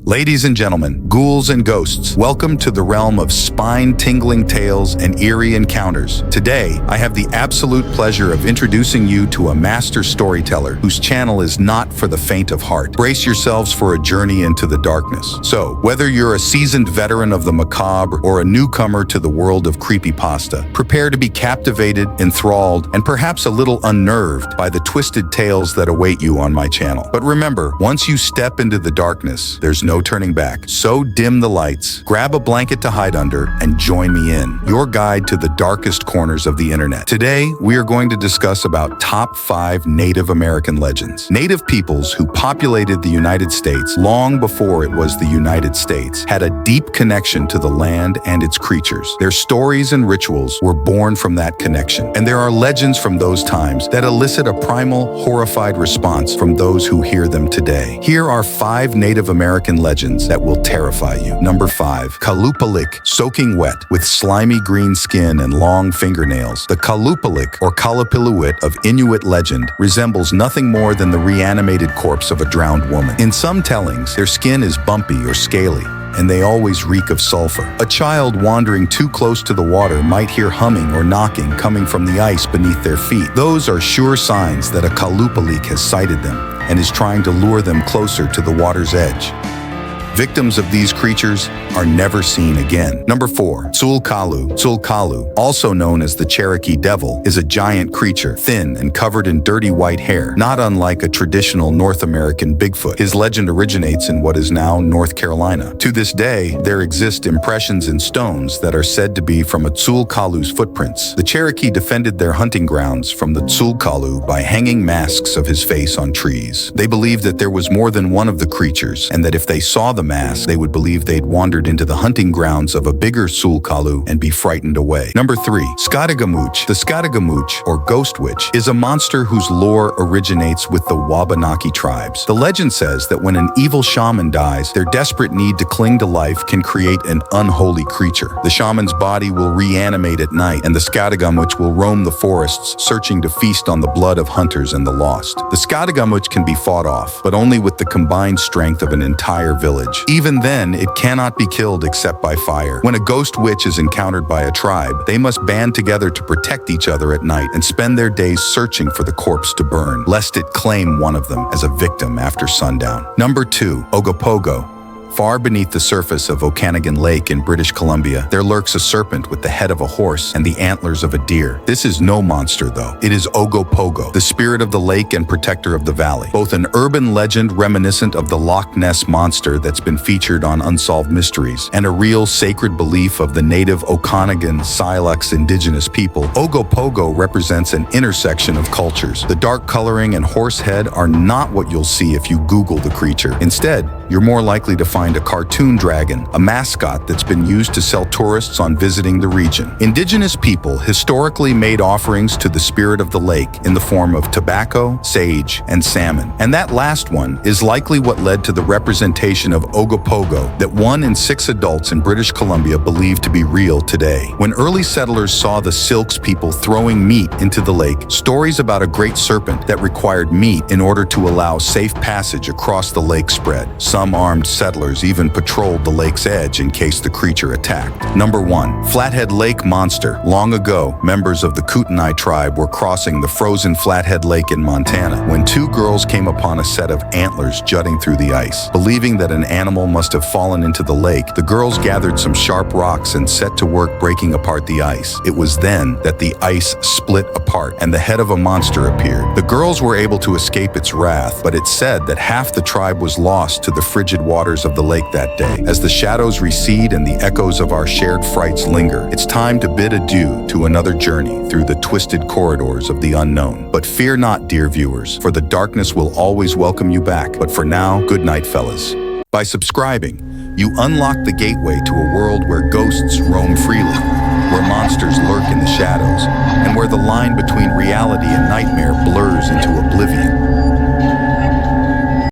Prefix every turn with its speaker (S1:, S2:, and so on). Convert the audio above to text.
S1: Ladies and gentlemen, ghouls and ghosts, welcome to the realm of spine-tingling tales and eerie encounters. Today, I have the absolute pleasure of introducing you to a master storyteller whose channel is not for the faint of heart. Brace yourselves for a journey into the darkness. So, whether you're a seasoned veteran of the macabre or a newcomer to the world of creepypasta, prepare to be captivated, enthralled, and perhaps a little unnerved by the twisted tales that await you on my channel. But remember, once you step into the darkness, there's no turning back. So dim the lights, grab a blanket to hide under, and join me in your guide to the darkest corners of the internet. Today, we are going to discuss about top 5 Native American legends. Native peoples who populated the United States long before it was the United States had a deep connection to the land and its creatures. Their stories and rituals were born from that connection, and there are legends from those times that elicit a primal, horrified response from those who hear them today. Here are 5 Native American legends that will terrify you. Number 5. Qalupalik, soaking wet, with slimy green skin and long fingernails. The Qalupalik, or Qalupalik of Inuit legend, resembles nothing more than the reanimated corpse of a drowned woman. In some tellings, their skin is bumpy or scaly, and they always reek of sulfur. A child wandering too close to the water might hear humming or knocking coming from the ice beneath their feet. Those are sure signs that a Qalupalik has sighted them and is trying to lure them closer to the water's edge. Victims of these creatures are never seen again. Number 4. Tsul Kalu. Tsul Kalu, also known as the Cherokee Devil, is a giant creature, thin and covered in dirty white hair, not unlike a traditional North American Bigfoot. His legend originates in what is now North Carolina. To this day, there exist impressions in stones that are said to be from a Tsul Kalu's footprints. The Cherokee defended their hunting grounds from the Tsul Kalu by hanging masks of his face on trees. They believed that there was more than one of the creatures, and that if they saw the mask, they would believe they'd wandered into the hunting grounds of a bigger Tsul Kalu and be frightened away. Number 3. Skadagamooch. The Skadagamooch, or Ghost Witch, is a monster whose lore originates with the Wabanaki tribes. The legend says that when an evil shaman dies, their desperate need to cling to life can create an unholy creature. The shaman's body will reanimate at night, and the Skadagamooch will roam the forests, searching to feast on the blood of hunters and the lost. The Skadagamooch can be fought off, but only with the combined strength of an entire village. Even then, it cannot be killed except by fire. When a ghost witch is encountered by a tribe, they must band together to protect each other at night and spend their days searching for the corpse to burn, lest it claim one of them as a victim after sundown. Number 2. Ogopogo. Far beneath the surface of Okanagan Lake in British Columbia, there lurks a serpent with the head of a horse and the antlers of a deer. This is no monster, though. It is Ogopogo, the spirit of the lake and protector of the valley. Both an urban legend reminiscent of the Loch Ness monster that's been featured on Unsolved Mysteries, and a real sacred belief of the native Okanagan Syilx indigenous people, Ogopogo represents an intersection of cultures. The dark coloring and horse head are not what you'll see if you Google the creature. Instead, you're more likely to find a cartoon dragon, a mascot that's been used to sell tourists on visiting the region. Indigenous people historically made offerings to the spirit of the lake in the form of tobacco, sage, and salmon. And that last one is likely what led to the representation of Ogopogo that 1 in 6 adults in British Columbia believe to be real today. When early settlers saw the Syilx people throwing meat into the lake, stories about a great serpent that required meat in order to allow safe passage across the lake spread. Some armed settlers even patrolled the lake's edge in case the creature attacked. Number 1. Flathead Lake Monster. Long ago, members of the Kootenai tribe were crossing the frozen Flathead Lake in Montana when 2 girls came upon a set of antlers jutting through the ice. Believing that an animal must have fallen into the lake, the girls gathered some sharp rocks and set to work breaking apart the ice. It was then that the ice split apart and the head of a monster appeared. The girls were able to escape its wrath, but it's said that half the tribe was lost to the frigid waters of the lake that day. As the shadows recede and the echoes of our shared frights linger, it's time to bid adieu to another journey through the twisted corridors of the unknown. But fear not, dear viewers, for the darkness will always welcome you back. But for now, good night, fellas. By subscribing, you unlock the gateway to a world where ghosts roam freely, where monsters lurk in the shadows, and where the line between reality and nightmare blurs into oblivion.